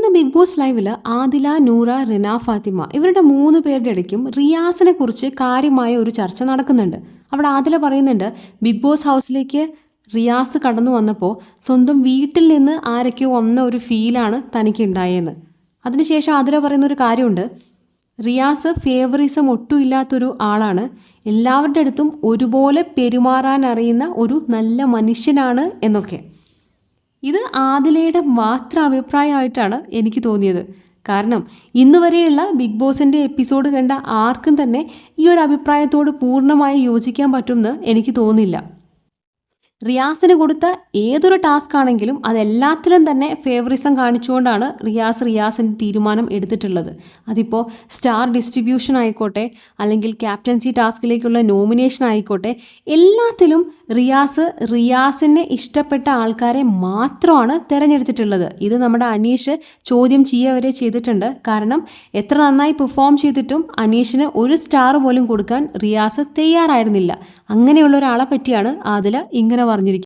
ഇന്ന് big boss ലൈവിൽ ആദില, നൂറ, റിന, ഫാത്തിമ ഇവരുടെ 3 പേരുടെ ഇടയ്ക്കും റിയാസിനെ കുറിച്ച് കാര്യമായ ഒരു ചർച്ച നടക്കുന്നുണ്ട്. അവിടെ ആദില പറയുന്നുണ്ട്, ബിഗ് ബോസ് ഹൗസിലേക്ക് റിയാസ് കടന്നു വന്നപ്പോൾ സ്വന്തം വീട്ടിൽ നിന്ന് ആരൊക്കെയോ വന്ന ഒരു ഫീലാണ് തനിക്ക് ഉണ്ടായെന്ന്. അതിനുശേഷം ആദില പറയുന്ന ഒരു കാര്യമുണ്ട്, റിയാസ് ഫേവറിസം ഒട്ടും ഇല്ലാത്തൊരു ആളാണ്, എല്ലാവരുടെ അടുത്തും ഒരുപോലെ പെരുമാറാൻ അറിയുന്ന ഒരു നല്ല മനുഷ്യനാണ് എന്നൊക്കെ. ഇത് ആദിലയുടെ മാത്രം അഭിപ്രായമായിട്ടാണ് എനിക്ക് തോന്നിയത്. കാരണം ഇന്നുവരെയുള്ള ബിഗ് ബോസിൻ്റെ എപ്പിസോഡ് കണ്ട ആർക്കും തന്നെ ഈ ഒരു അഭിപ്രായത്തോട് പൂർണ്ണമായി യോജിക്കാൻ പറ്റുമെന്ന് എനിക്ക് തോന്നില്ല. റിയാസിന് കൊടുത്ത ഏതൊരു ടാസ്ക് ആണെങ്കിലും അതെല്ലാത്തിലും തന്നെ ഫേവറിസം കാണിച്ചുകൊണ്ടാണ് റിയാസിൻ്റെ തീരുമാനം എടുത്തിട്ടുള്ളത്. അതിപ്പോൾ സ്റ്റാർ ഡിസ്ട്രിബ്യൂഷൻ ആയിക്കോട്ടെ, ക്യാപ്റ്റൻസി ടാസ്കിലേക്കുള്ള നോമിനേഷൻ ആയിക്കോട്ടെ, എല്ലാത്തിലും റിയാസിനെ ഇഷ്ടപ്പെട്ട ആൾക്കാരെ മാത്രമാണ് തിരഞ്ഞെടുത്തിട്ടുള്ളത്. ഇത് നമ്മുടെ അനീഷ് ചോദ്യം ചെയ്യുക വരെ ചെയ്തിട്ടുണ്ട്. കാരണം എത്ര നന്നായി പെർഫോം ചെയ്തിട്ടും അനീഷിന് ഒരു സ്റ്റാർ പോലും കൊടുക്കാൻ റിയാസ് തയ്യാറായിരുന്നില്ല. അങ്ങനെയുള്ള ഒരാളെ പറ്റിയാണ് ആദില ഇങ്ങനെ പറഞ്ഞിരിക്കുന്നത്.